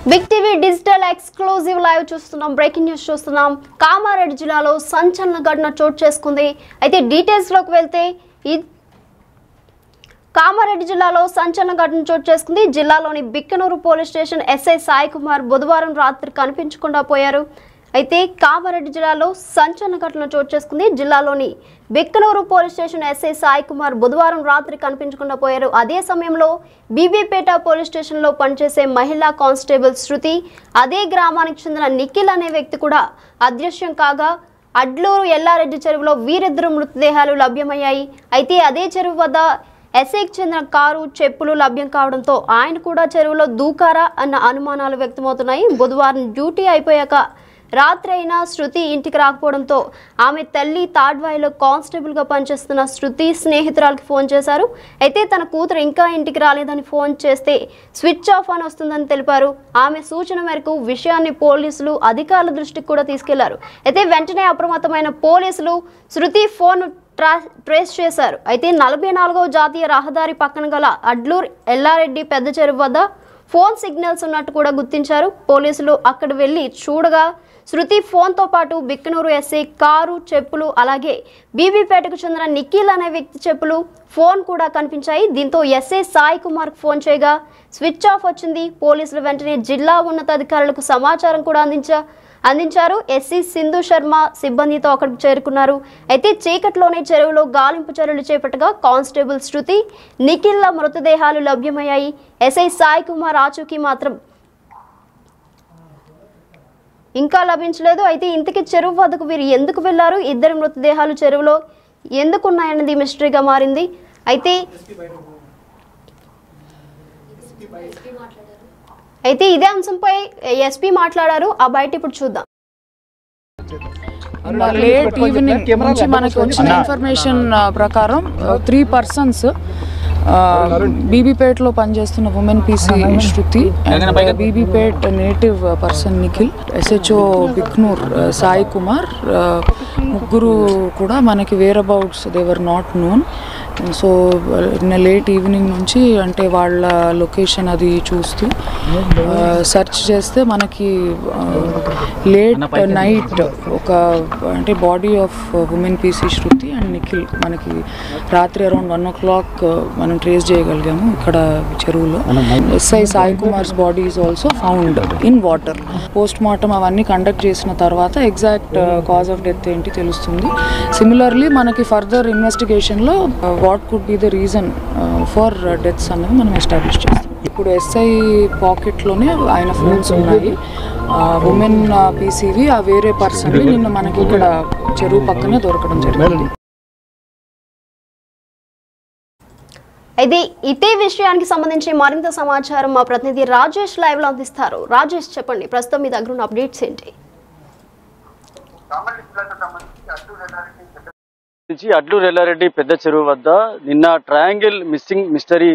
Big TV digital exclusive live చూస్తున్నాం. Breaking news చూస్తున్నాం. కామారెడ్డి జిల్లాలో సంచలన ఘటన చోటు చేసుకుంది. అయితే డీటెయిల్స్ లోకి వెళ్తే కామారెడ్డి జిల్లాలో సంచలన ఘటన చోటు చేసుకుంది. జిల్లాలోని Bikkanoor police station SI Sai Kumar బుధవారం రాత్రి కనిపించకుండా పోయారు. అయితే కామారెడ్డి జిల్లాలో సంచలన ఘటన చోటు చేసుకుంది. జిల్లాలోని Bikkanoor police station SI Sai Kumar బుధవారం రాత్రి కనిపించకుండా పోయారు. అదే సమయంలో బీబీపేట పోలీస్ స్టేషన్లో పనిచేసే మహిళా కానిస్టేబుల్ శృతి, అదే గ్రామానికి చెందిన నిఖిల్ అనే వ్యక్తి కూడా అదృశ్యం కాగా అడ్లూరు ఎల్లారెడ్డి చెరువులో వీరిద్దరు మృతదేహాలు లభ్యమయ్యాయి. అయితే అదే చెరువు వద్ద ఎస్ఐకి చెందిన కారు, చెప్పులు లభ్యం కావడంతో ఆయన కూడా చెరువులో దూకారా అన్న అనుమానాలు వ్యక్తమవుతున్నాయి. బుధవారం డ్యూటీ అయిపోయాక రాత్రి అయినా శృతి ఇంటికి రాకపోవడంతో ఆమె తల్లి తాడ్వాయిలో కానిస్టేబుల్గా పనిచేస్తున్న శృతి స్నేహితురాలకి ఫోన్ చేశారు. అయితే తన కూతురు ఇంకా ఇంటికి రాలేదని ఫోన్ చేస్తే స్విచ్ ఆఫ్ అని వస్తుందని తెలిపారు. ఆమె సూచన మేరకు విషయాన్ని పోలీసులు అధికారుల దృష్టికి కూడా తీసుకెళ్లారు. అయితే వెంటనే అప్రమత్తమైన పోలీసులు శృతి ఫోన్ ట్రేస్ చేశారు. అయితే 44వ జాతీయ రహదారి పక్కన గల అడ్లూరు ఎల్లారెడ్డి పెద్ద చెరువు వద్ద ఫోన్ సిగ్నల్స్ ఉన్నట్టు కూడా గుర్తించారు. పోలీసులు అక్కడ వెళ్లి చూడగా శృతి ఫోన్తో పాటు బిక్కనూరు ఎస్ఐ కారు, చెప్పులు, అలాగే బీబీపేటకు చెందిన నిఖిల్ అనే వ్యక్తి చెప్పులు, ఫోన్ కూడా కనిపించాయి. దీంతో ఎస్ఐ సాయి కుమార్కు ఫోన్ చేయగా స్విచ్ ఆఫ్ వచ్చింది. పోలీసులు వెంటనే జిల్లా ఉన్నతాధికారులకు సమాచారం కూడా అందించారు. ఎస్సీ సింధు శర్మ సిబ్బందితో అక్కడికి చేరుకున్నారు. అయితే చీకట్లోనే చెరువులో గాలింపు చర్యలు చేపట్టగా కానిస్టేబుల్ శృతి, నిఖిల్ల మృతదేహాలు లభ్యమయ్యాయి. ఎస్ఐ సాయి కుమార్ ఆచూకీ మాత్రం ఇంకా లభించలేదు. అయితే ఇంతకీ చెరువు వద్దకు వీరు ఎందుకు వెళ్లారు, ఇద్దరు మృతదేహాలు చెరువులో ఎందుకు ఉన్నాయన్నది మిస్టరీగా మారింది. అయితే ఇదే అంశంపై ఎస్పీ మాట్లాడారు. ఆ బయట ఇప్పుడు చూద్దాం. లేట్ ఈవినింగ్ నుంచి మనకు వచ్చిన ఇన్ఫర్మేషన్ ప్రకారం 3 పర్సన్స్ బీబీపేటలో పనిచేస్తున్న women PC Shruti and Bibipet native person Nikhil, SHO Biknoor Sai Kumar, ముగ్గురు కూడా మనకి whereabouts they were not known. So late evening నుంచి అంటే వాళ్ళ లొకేషన్ అది చూస్తూ సెర్చ్ చేస్తే మనకి లేట్ నైట్ ఒక అంటే body of women PC Shruti and Nikhil మనకి రాత్రి అరౌండ్ 1 o'clock మనం ట్రేస్ చేయగలిగాము ఇక్కడ చెరువులో. SI Sai Kumars body is also found in water. Post mortem అవన్నీ కండక్ట్ చేసిన తర్వాత ఎగ్జాక్ట్ కాజ్ ఆఫ్ డెత్ ఏంటి తెలుస్తుంది. సిమిలర్లీ మనకి ఫర్దర్ ఇన్వెస్టిగేషన్లో what could be the reason for deaths అనేది మనం ఎస్టాబ్లిష్ చేస్తాం. ఇప్పుడు ఎస్ఐ పాకెట్లోనే ఆయన ఫోన్స్ ఉన్నాయి. ఉమెన్ పీసీవి ఆ వేరే పర్సన్వి నిన్న మనకి ఇక్కడ చెరువు పక్కనే దొరకడం జరిగింది. అయితే ఇదే విషయానికి సంబంధించి మరింత సమాచారం మా ప్రతినిధి రాజేష్ లైవ్ లో అందిస్తారు. రాజేష్, చెప్పండి, ప్రస్తుతం మీ దగ్గర ఉన్న అప్డేట్స్ ఏంటి? అడ్లూరు ఎల్లారెడ్డి పెద్ద చెరువు వద్ద నిన్న ట్రయాంగిల్ మిస్సింగ్ మిస్టరీ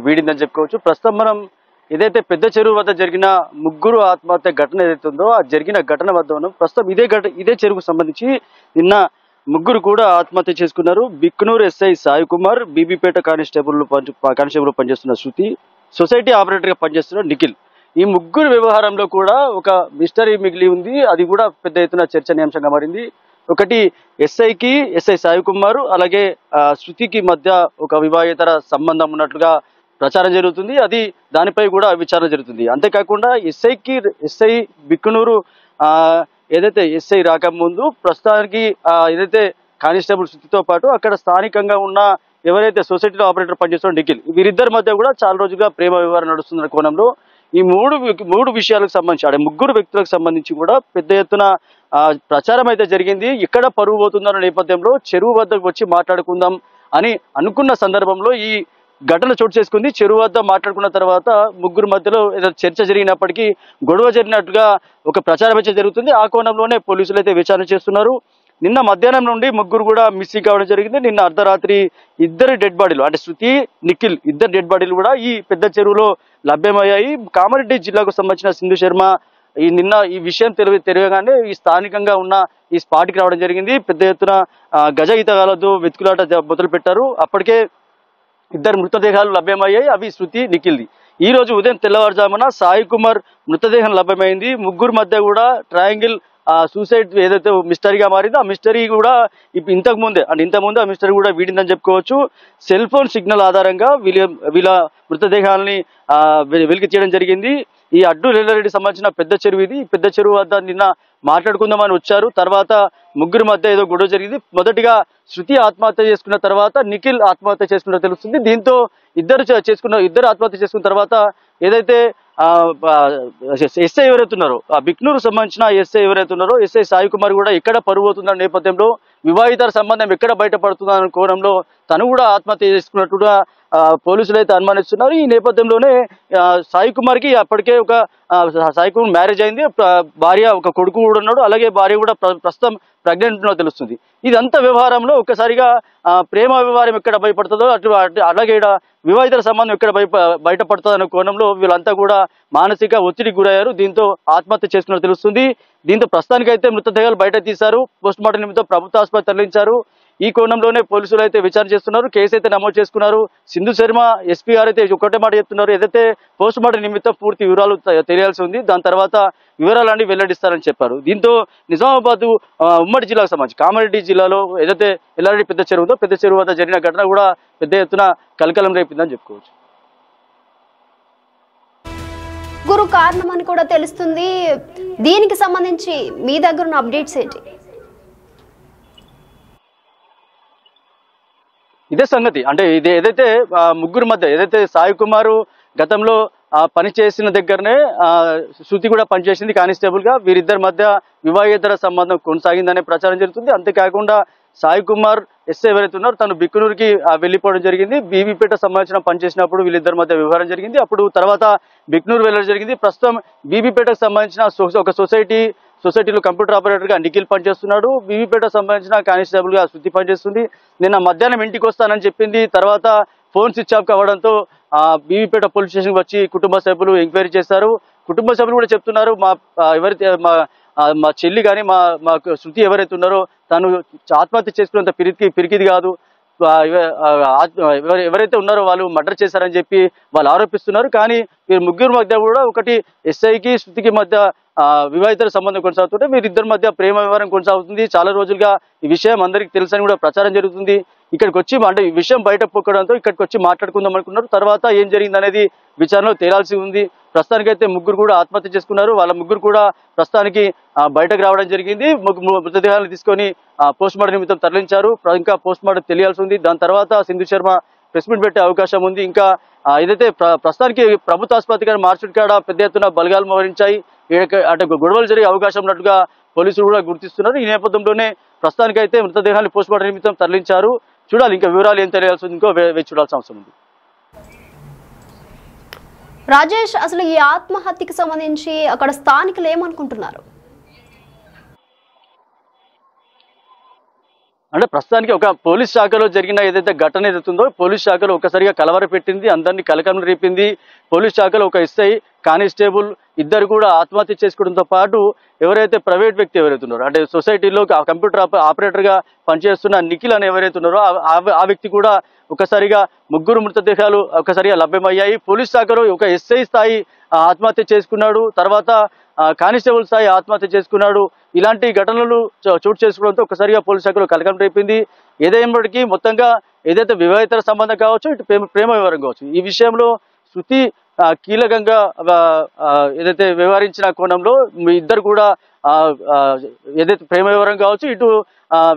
వీడిందని చెప్పుకోవచ్చు. ప్రస్తుతం మనం ఏదైతే పెద్ద చెరువు వద్ద జరిగిన ముగ్గురు ఆత్మహత్య ఘటన ఏదైతే ఉందో ఆ జరిగిన ఘటన వద్ద ఉన్నాం. ప్రస్తుతం ఇదే చెరువుకు సంబంధించి నిన్న ముగ్గురు కూడా ఆత్మహత్య చేసుకున్నారు. బిక్నూరు ఎస్ఐ సాయి కుమార్, బీబీపేట కానిస్టేబుల్ పనిచేస్తున్న శృతి, సొసైటీ ఆపరేటర్ గా పనిచేస్తున్న నిఖిల్. ఈ ముగ్గురు వ్యవహారంలో కూడా ఒక మిస్టరీ మిగిలి ఉంది. అది కూడా పెద్ద ఎత్తున చర్చనీయాంశంగా మారింది. ఒకటి ఎస్ఐ సాయి కుమార్ అలాగే శృతికి మధ్య ఒక వివాహేతర సంబంధం ఉన్నట్లుగా ప్రచారం జరుగుతుంది. అది దానిపై కూడా విచారణ జరుగుతుంది. అంతేకాకుండా ఎస్ఐ బిక్కునూరు ఏదైతే ఎస్ఐ రాకముందు ప్రస్తుతానికి ఏదైతే కానిస్టేబుల్ శృతితో పాటు అక్కడ స్థానికంగా ఉన్న ఎవరైతే సొసైటీలో ఆపరేటర్ పనిచేస్తున్న నిఖిల్, వీరిద్దరి మధ్య కూడా చాలా రోజుగా ప్రేమ వ్యవహారం నడుస్తున్న కోణంలో ఈ మూడు విషయాలకు సంబంధించి ముగ్గురు వ్యక్తులకు సంబంధించి కూడా పెద్ద ఎత్తున ప్రచారం అయితే జరిగింది. ఎక్కడ పరువు పోతుందన్న నేపథ్యంలో చెరువు వద్దకు వచ్చి మాట్లాడుకుందాం అని అనుకున్న సందర్భంలో ఈ ఘటన చోటు చేసుకుంది. చెరువు వద్ద మాట్లాడుకున్న తర్వాత ముగ్గురు మధ్యలో ఏదో చర్చ జరిగినప్పటికీ గొడవ జరిగినట్టుగా ఒక ప్రచారం అయితే జరుగుతుంది. ఆ కోణంలోనే పోలీసులు అయితే విచారణ చేస్తున్నారు. నిన్న మధ్యాహ్నం నుండి ముగ్గురు కూడా మిస్సింగ్ కావడం జరిగింది. నిన్న అర్ధరాత్రి ఇద్దరు డెడ్ బాడీలు అంటే శృతి, నిఖిల్ ఇద్దరు డెడ్ బాడీలు కూడా ఈ పెద్ద చెరువులో లభ్యమయ్యాయి. కామారెడ్డి జిల్లాకు సంబంధించిన సింధు శర్మ నిన్న ఈ విషయం తెలియగానే ఈ స్థానికంగా ఉన్న ఈ స్పాట్కి రావడం జరిగింది. పెద్ద ఎత్తున గజ ఈతగాలతో వెతుకులాట మొదలు పెట్టారు. అప్పటికే ఇద్దరు మృతదేహాలు లభ్యమయ్యాయి. అవి శృతి, నిఖిల్ది. ఈ రోజు ఉదయం తెల్లవారుజామున సాయి కుమార్ మృతదేహం లభ్యమైంది. ముగ్గురు మధ్య కూడా ట్రయాంగిల్ సూసైడ్ ఏదైతే మిస్టరీగా మారిందో ఆ మిస్టరీ కూడా ఇంతకుముందే ఆ మిస్టరీ కూడా వీడిందని చెప్పుకోవచ్చు. సెల్ ఫోన్ సిగ్నల్ ఆధారంగా వీళ్ళ మృతదేహాలని వెలికి తీయడం జరిగింది. ఈ అడ్డు రెల్లారెడ్డి సంబంధించిన పెద్ద చెరువు ఇది. పెద్ద చెరువు వద్ద నిన్న మాట్లాడుకుందామని వచ్చారు. తర్వాత ముగ్గురు మధ్య ఏదో గొడవ జరిగింది. మొదటిగా శృతి ఆత్మహత్య చేసుకున్న తర్వాత నిఖిల్ ఆత్మహత్య చేసుకున్నట్టు తెలుస్తుంది. దీంతో ఇద్దరు ఆత్మహత్య చేసుకున్న తర్వాత ఏదైతే ఎస్ఐ ఎవరైతే ఉన్నారో ఆ బిక్నూరు సంబంధించిన ఎస్ఐ ఎవరైతే ఉన్నారో ఎస్ఐ సాయి కుమార్ కూడా ఎక్కడ పరువు అవుతుందన్న నేపథ్యంలో వివాహితర సంబంధం ఎక్కడ బయటపడుతుందన్న కోణంలో తను కూడా ఆత్మహత్య చేసుకున్నట్టుగా పోలీసులు అయితే అనుమానిస్తున్నారు. ఈ నేపథ్యంలోనే సాయి కుమార్ కి అప్పటికే సాయి కుమార్ మ్యారేజ్ అయింది. భార్య ఒక కొడుకు కూడా ఉన్నాడు. అలాగే భార్య కూడా ప్రస్తుతం ప్రెగ్నెంట్ ఉన్నో తెలుస్తుంది. ఇదంతా వ్యవహారంలో ఒక్కసారిగా ప్రేమ వ్యవహారం ఎక్కడ భయపడుతుందో అలాగే వివాహితర సంబంధం ఎక్కడ బయటపడుతుందో అనే కోణంలో వీళ్ళంతా కూడా మానసిక ఒత్తిడికి గురయ్యారు. దీంతో ఆత్మహత్య చేసుకున్నట్టు తెలుస్తుంది. దీంతో ప్రస్తుతానికైతే మృతదేహాలు బయట తీశారు. పోస్ట్ మార్టం నిమిత్తం ప్రభుత్వ ఆసుపత్రి తరలించారు. ఈ కోణంలోనే పోలీసులు అయితే విచారణ చేస్తున్నారు. కేసు అయితే నమోదు చేసుకున్నారు. సింధు శర్మ ఎస్పీ గారు అయితే ఒకటే మాట చెప్తున్నారు, ఏదైతే పోస్ట్ మార్టం నిమిత్తం పూర్తి వివరాలు తెలియాల్సి ఉంది, దాని తర్వాత వివరాలన్నీ వెల్లడిస్తారని చెప్పారు. దీంతో నిజామాబాద్ ఉమ్మడి జిల్లాకు సంబంధించి కామారెడ్డి జిల్లాలో ఏదైతే ఎల్లారెడ్డి పెద్ద చెరువు వద్ద జరిగిన ఘటన కూడా పెద్ద ఎత్తున కలకలం రేపిందని చెప్పుకోవచ్చు. గురు కారణం అని కూడా తెలుస్తుంది. దీనికి సంబంధించి మీ దగ్గర ఉన్న అప్డేట్స్ ఏంటి? ఇదే సంగతి, అంటే ఇది ఏదైతే ముగ్గురు మధ్య ఏదైతే సాయి కుమారు గతంలో పని చేసిన దగ్గరనే శృతి కూడా పనిచేసింది కానిస్టేబుల్ గా. వీరిద్దరి మధ్య వివాహేతర సంబంధం కొనసాగిందనే ప్రచారం జరుగుతుంది. అంతేకాకుండా సాయి కుమార్ ఎస్ఐ ఎవరైతే ఉన్నారో తను బిక్కునూరుకి వెళ్ళిపోవడం జరిగింది. బీబీపేట సంబంధించిన పనిచేసినప్పుడు వీళ్ళిద్దరి మధ్య వ్యవహారం జరిగింది. అప్పుడు తర్వాత బిక్నూరు వెళ్ళడం జరిగింది. ప్రస్తుతం బీబీపేటకు సంబంధించిన ఒక సొసైటీలో కంప్యూటర్ ఆపరేటర్ గా నిఖిల్ పనిచేస్తున్నాడు. బీబీపేట సంబంధించిన కానిస్టేబుల్ గా శృతి పనిచేస్తుంది. నిన్న మధ్యాహ్నం ఇంటికి వస్తానని చెప్పింది. తర్వాత ఫోన్ స్విచ్ ఆఫ్ కావడంతో బీబీపేట పోలీస్ స్టేషన్ వచ్చి కుటుంబ సభ్యులు ఎంక్వైరీ చేశారు. కుటుంబ సభ్యులు కూడా చెప్తున్నారు, మా చెల్లి కానీ మా శృతి ఎవరైతే ఉన్నారో తను ఆత్మహత్య చేసుకున్నంత పిరికిది కాదు, ఎవరైతే ఉన్నారో వాళ్ళు మర్డర్ చేశారని చెప్పి వాళ్ళు ఆరోపిస్తున్నారు. కానీ వీరు ముగ్గురు మధ్య కూడా ఒకటి ఎస్ఐకి శృతికి మధ్య వివాహితర సంబంధం కొనసాగుతుంటే వీరిద్దరి మధ్య ప్రేమ వ్యవహారం కొనసాగుతుంది. చాలా రోజులుగా ఈ విషయం అందరికీ తెలుసని కూడా ప్రచారం జరుగుతుంది. ఇక్కడికి వచ్చి అంటే ఈ విషయం బయట పొక్కడంతో ఇక్కడికి వచ్చి మాట్లాడుకుందాం అనుకున్నారు. తర్వాత ఏం జరిగింది అనేది విచారణలో తేలాల్సి ఉంది. ప్రస్తుతానికైతే ముగ్గురు కూడా ఆత్మహత్య చేసుకున్నారు. వాళ్ళ ముగ్గురు కూడా ప్రస్తుతానికి బయటకు రావడం జరిగింది. మృతదేహాలను తీసుకొని పోస్ట్ మార్టం నిమిత్తం తరలించారు. ఇంకా పోస్ట్ మార్టం తెలియాల్సి ఉంది. దాని తర్వాత సింధు శర్మ ప్రెస్ మీట్ పెట్టే అవకాశం ఉంది. ఇంకా ఏదైతే ప్రస్తుతానికి ప్రభుత్వ ఆసుపత్రి కానీ మార్కెట్ కాడ పెద్ద ఎత్తున బలగాలు మోహరించాయి. అంటే గొడవలు జరిగే అవకాశం ఉన్నట్టుగా పోలీసులు కూడా గుర్తిస్తున్నారు. ఈ నేపథ్యంలోనే ప్రస్తుతానికైతే మృతదేహాన్ని పోస్ట్ మార్టం నిమిత్తం తరలించారు. చూడాలి ఇంకా వివరాలు ఏం తెలియాల్సి ఉంది, ఇంకో వేచి చూడాల్సిన అవసరం ఉంది. రాజేష్, అసలు ఈ ఆత్మహత్యకి సంబంధించి అక్కడ స్థానికులు ఏమనుకుంటున్నారు? అంటే ప్రస్తుతానికి ఒక పోలీస్ శాఖలో జరిగిన ఏదైతే ఘటన ఏదైతుందో పోలీస్ శాఖలో ఒకసారిగా కలవర పెట్టింది, అందరినీ కలకలం రేపింది. పోలీస్ శాఖలో ఒక ఎస్ఐ కానిస్టేబుల్ ఇద్దరు కూడా ఆత్మహత్య చేసుకోవడంతో పాటు ఎవరైతే ప్రైవేట్ వ్యక్తి ఎవరైతే ఉన్నారో అంటే సొసైటీలో కంప్యూటర్ ఆపరేటర్ గా పనిచేస్తున్న నిఖిల్ అని ఎవరైతే ఉన్నారో ఆ వ్యక్తి కూడా ఒకసారిగా ముగ్గురు మృతదేహాలు ఒకసారిగా లభ్యమయ్యాయి. పోలీస్ శాఖలో ఒక ఎస్ఐ స్థాయి ఆత్మహత్య చేసుకున్నాడు, తర్వాత కానిస్టేబుల్ స్థాయి ఆత్మహత్య చేసుకున్నాడు. ఇలాంటి ఘటనలు చోటు చేసుకోవడంతో ఒకసారిగా పోలీస్ శాఖలో కలకలం రేపింది. ఏదైనప్పటికీ మొత్తంగా ఏదైతే వివాహితర సంబంధం కావచ్చు, ఇటు ప్రేమ వ్యవహారం కావచ్చు, ఈ విషయంలో శృతి కీలకంగా ఏదైతే వ్యవహరించిన కోణంలో మీ ఇద్దరు కూడా ఏదైతే ప్రేమ వ్యవహారం కావచ్చు, ఇటు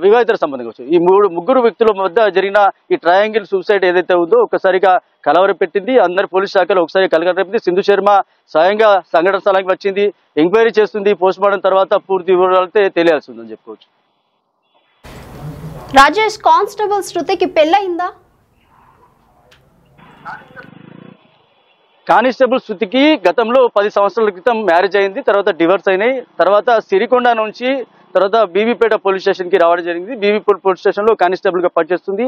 వివాహితర సంబంధం కావచ్చు, ఈ ముగ్గురు వ్యక్తుల మధ్య జరిగిన ఈ ట్రయాంగిల్ సూసైడ్ ఏదైతే ఉందో ఒక్కసారిగా కలవర పెట్టింది. అందరి పోలీస్ శాఖలో ఒకసారి కలవర పెట్టింది. సింధు శర్మ స్వయంగా సంఘటన స్థలానికి వచ్చింది, ఎంక్వైరీ చేస్తుంది. పోస్ట్ మార్టం తర్వాత పూర్తి వివరాలు తెలియాల్సి ఉందని చెప్పుకోవచ్చు. రాజేష్, కానిస్టేబుల్ శృతికి పెళ్ళయిందా? కానిస్టేబుల్ శృతికి గతంలో 10 సంవత్సరాల క్రితం మ్యారేజ్ అయింది, తర్వాత డివర్స్ అయినాయి. తర్వాత సిరికొండ నుంచి తర్వాత బీబీపేట పోలీస్ స్టేషన్ కి రావడం జరిగింది. బీబీపేట పోలీస్ స్టేషన్ లో కానిస్టేబుల్ గా పనిచేస్తుంది.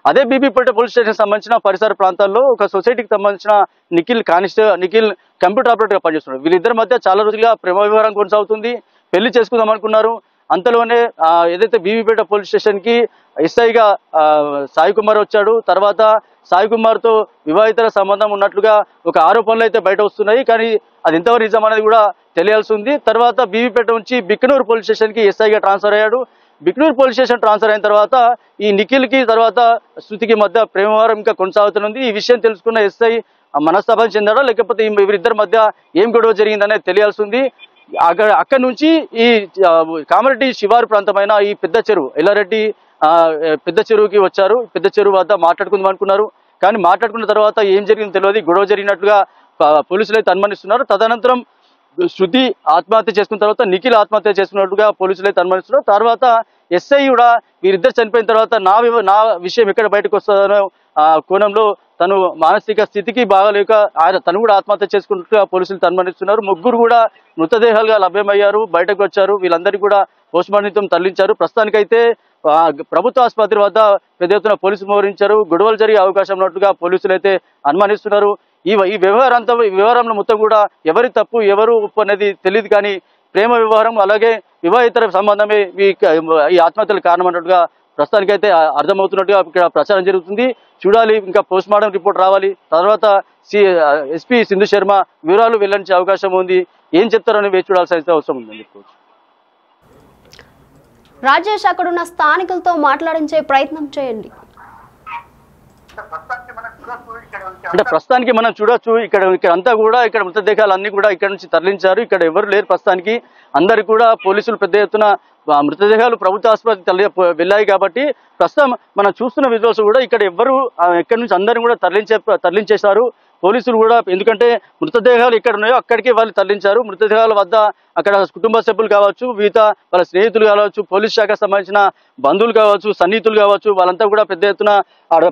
అదే బీబీపేట పోలీస్ స్టేషన్ సంబంధించిన పరిసర ప్రాంతాల్లో ఒక సొసైటీకి సంబంధించిన నిఖిల్ కంప్యూటర్ ఆపరేటర్ గా పనిచేస్తున్నాడు. వీళ్ళిద్దరి మధ్య చాలా రోజులుగా ప్రేమ వ్యవహారం కొనసాగుతుంది. పెళ్లి చేసుకుందాం అనుకున్నారు. అంతలోనే ఏదైతే బీబీపేట పోలీస్ స్టేషన్ కి ఎస్ఐగా సాయి కుమార్ వచ్చాడు. తర్వాత సాయి కుమార్ తో వివాహితర సంబంధం ఉన్నట్లుగా ఒక ఆరోపణలు అయితే బయట వస్తున్నాయి. కానీ అది ఎంతవరకు నిజం అనేది కూడా తెలియాల్సి ఉంది. తర్వాత బీబీపేట నుంచి బిక్కనూరు పోలీస్ స్టేషన్ కి ఎస్ఐగా ట్రాన్స్ఫర్ అయ్యాడు. బిక్కనూరు పోలీస్ స్టేషన్ ట్రాన్స్ఫర్ అయిన తర్వాత ఈ నిఖిల్ కి తర్వాత శృతికి మధ్య ప్రేమ వ్యవహారం ఇంకా కొనసాగుతుంది. ఈ విషయం తెలుసుకున్న ఎస్ఐ మనస్తాపం చెందాడా లేకపోతే వీరిద్దరి మధ్య ఏం గొడవ జరిగిందనేది తెలియాల్సి ఉంది. అక్కడి నుంచి ఈ కామారెడ్డి శివారు ప్రాంతమైన ఈ పెద్ద చెరువు ఎల్లారెడ్డి పెద్ద చెరువుకి వచ్చారు. పెద్ద చెరువు వద్ద మాట్లాడుకుందాం అనుకున్నారు. కానీ మాట్లాడుకున్న తర్వాత ఏం జరిగిందో తెలియదు. గొడవ జరిగినట్లుగా పోలీసులు అయితే అనుమానిస్తున్నారు. తదనంతరం శృతి ఆత్మహత్య చేసుకున్న తర్వాత నిఖిల్ ఆత్మహత్య చేసుకున్నట్టుగా పోలీసులు అయితే అనుమానిస్తున్నారు. తర్వాత ఎస్ఐ కూడా వీరిద్దరు చనిపోయిన తర్వాత నా విషయం ఎక్కడ బయటకు వస్తుందనో కోణంలో తను మానసిక స్థితికి బాగాలేక తను కూడా ఆత్మహత్య చేసుకున్నట్టుగా పోలీసులు అనుమానిస్తున్నారు. ముగ్గురు కూడా మృతదేహాలుగా లభ్యమయ్యారు, బయటకు వచ్చారు. వీళ్ళందరినీ కూడా పోస్టుమార్టం తరలించారు. ప్రస్తుతానికైతే ప్రభుత్వ ఆసుపత్రి వద్ద పెద్ద ఎత్తున పోలీసులు మోహరించారు. గొడవలు జరిగే అవకాశం ఉన్నట్టుగా పోలీసులు అయితే అనుమానిస్తున్నారు. ఈ వ్యవహారంలో మొత్తం కూడా ఎవరి తప్పు ఎవరు ఉప్పు అనేది తెలియదు. కానీ ప్రేమ వ్యవహారం అలాగే వివాహితర సంబంధమే ఈ ఆత్మహత్యలకు కారణం అన్నట్టుగా ప్రస్తుతానికైతే అర్థమవుతున్నట్టుగా ఇక్కడ ప్రచారం జరుగుతుంది. చూడాలి, ఇంకా పోస్ట్ మార్టం రిపోర్ట్ రావాలి. తర్వాత ఎస్పీ సింధు శర్మ వివరాలు వెల్లడించే అవకాశం ఉంది. ఏం చెప్తారని వేచి చూడాల్సిన అవసరం ఉందని చెప్పుకోవచ్చు. రాజేష్, అక్కడున్న స్థానికులతో మాట్లాడించే ప్రయత్నం చేయండి. అంటే ప్రస్తుతానికి మనం చూడొచ్చు ఇక్కడ అంతా కూడా ఇక్కడ మృతదేహాలు అన్ని కూడా ఇక్కడ నుంచి తరలించారు. ఇక్కడ ఎవరు లేరు ప్రస్తుతానికి. అందరికి కూడా పోలీసులు పెద్ద ఎత్తున మృతదేహాలు ప్రభుత్వ ఆసుపత్రి వెళ్ళాయి కాబట్టి ప్రస్తుతం మనం చూస్తున్న విజువల్స్ కూడా ఇక్కడ ఎవరు ఎక్కడి నుంచి అందరిని కూడా తరలించేశారు పోలీసులు కూడా. ఎందుకంటే మృతదేహాలు ఎక్కడ ఉన్నాయో అక్కడికి వాళ్ళు తరలించారు. మృతదేహాల వద్ద అక్కడ కుటుంబ సభ్యులు కావచ్చు, మిగతా వాళ్ళ స్నేహితులు కావచ్చు, పోలీస్ శాఖకు సంబంధించిన బంధువులు కావచ్చు, సన్నిహితులు కావచ్చు, వాళ్ళంతా కూడా పెద్ద ఎత్తున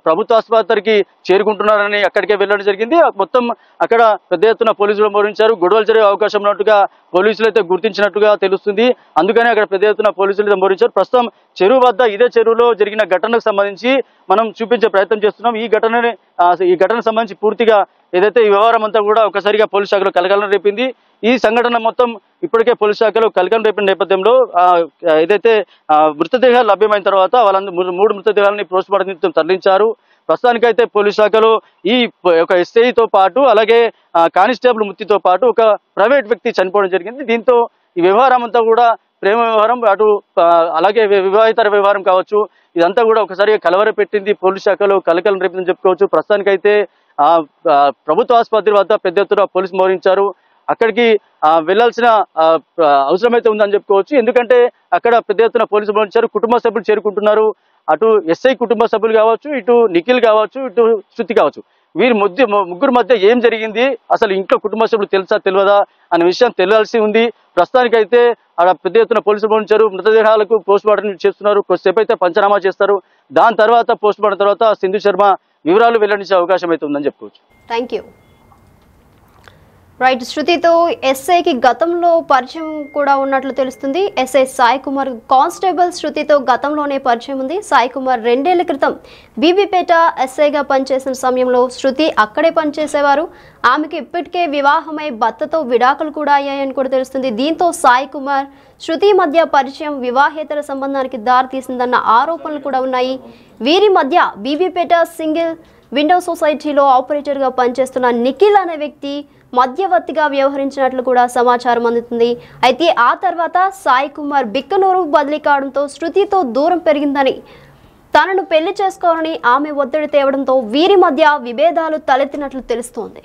ప్రభుత్వ ఆసుపత్రికి చేరుకుంటున్నారని అక్కడికే వెళ్ళడం జరిగింది. మొత్తం అక్కడ పెద్ద ఎత్తున పోలీసులు మోహరించారు. గొడవలు జరిగే అవకాశం ఉన్నట్టుగా పోలీసులు అయితే గుర్తించినట్టుగా తెలుస్తుంది. అందుకని అక్కడ పెద్ద ఎత్తున పోలీసులు అయితే మోహరించారు. ప్రస్తుతం చెరువు వద్ద ఇదే చెరువులో జరిగిన ఘటనకు సంబంధించి మనం చూపించే ప్రయత్నం చేస్తున్నాం. ఈ ఘటనకు సంబంధించి పూర్తిగా ఏదైతే ఈ వ్యవహారం అంతా కూడా ఒకసారిగా పోలీస్ శాఖలో కలకలం రేపింది. ఈ సంఘటన మొత్తం ఇప్పటికే పోలీస్ శాఖలో కలకలం రేపిన నేపథ్యంలో ఏదైతే మృతదేహాలు లభ్యమైన తర్వాత వాళ్ళందరూ 3 మృతదేహాలని పోస్ట్ మార్టం నిమిత్తం తరలించారు. ప్రస్తుతానికైతే పోలీస్ శాఖలో ఈ ఒక ఎస్ఐతో పాటు అలాగే కానిస్టేబుల్ మృతితో పాటు ఒక ప్రైవేట్ వ్యక్తి చనిపోవడం జరిగింది. దీంతో ఈ వ్యవహారం అంతా కూడా ప్రేమ వ్యవహారం అటు అలాగే వివాహితర వ్యవహారం కావచ్చు, ఇదంతా కూడా ఒకసారిగా కలవర పెట్టింది. పోలీస్ శాఖలో కలకలం రేపిందని చెప్పుకోవచ్చు. ప్రస్తుతానికైతే ప్రభుత్వ ఆసుపత్రి వద్ద పెద్ద ఎత్తున పోలీసు మోహరించారు. అక్కడికి వెళ్లాల్సిన అవసరం అయితే ఉందని చెప్పుకోవచ్చు. ఎందుకంటే అక్కడ పెద్ద ఎత్తున పోలీసులు మోహరించారు. కుటుంబ సభ్యులు చేరుకుంటున్నారు. అటు ఎస్ఐ కుటుంబ సభ్యులు కావచ్చు, ఇటు నిఖిల్ కావచ్చు, ఇటు శృతి కావచ్చు, వీరి ముగ్గురు మధ్య ఏం జరిగింది, అసలు ఇంట్లో కుటుంబ సభ్యులు తెలుసా తెలియదా అనే విషయం తెలియాల్సి ఉంది. ప్రస్తుతానికైతే అక్కడ పెద్ద ఎత్తున పోలీసులు మోహరించారు. మృతదేహాలకు పోస్ట్ మార్టం చేస్తున్నారు. కొద్దిసేపు అయితే పంచనామా చేస్తారు. దాని తర్వాత పోస్ట్ మార్టం తర్వాత సింధు శర్మ వివరాలు వెల్లడించే అవకాశం అయితే ఉందని చెప్పుకోవచ్చు. Thank you. రైట్, శృతితో ఎస్ఐకి గతంలో పరిచయం కూడా ఉన్నట్లు తెలుస్తుంది. ఎస్ఐ సాయి కుమార్ కానిస్టేబుల్ శృతితో గతంలోనే పరిచయం ఉంది. సాయి కుమార్ 2 ఏళ్ల క్రితం బీబీపేట ఎస్ఐగా పనిచేసిన సమయంలో శృతి అక్కడే పనిచేసేవారు. ఆమెకు ఇప్పటికే వివాహమై భర్తతో విడాకులు కూడా అయ్యాయని కూడా తెలుస్తుంది. దీంతో సాయి కుమార్ శృతి మధ్య పరిచయం వివాహేతర సంబంధానికి దారితీసిందన్న ఆరోపణలు కూడా ఉన్నాయి. వీరి మధ్య బీబీపేట సింగిల్ విండో సొసైటీలో ఆపరేటర్గా పనిచేస్తున్న నిఖిల్ అనే వ్యక్తి మధ్యవర్తిగా వ్యవహరించినట్లు కూడా సమాచారం అందుతుంది. అయితే ఆ తర్వాత సాయి కుమార్ బిక్కనూరు బదిలీ కావడంతో శృతితో దూరం పెరిగిందని, తనను పెళ్లి చేసుకోవాలని ఆమె ఒత్తిడి తేవడంతో వీరి మధ్య విభేదాలు తలెత్తినట్లు తెలుస్తోంది.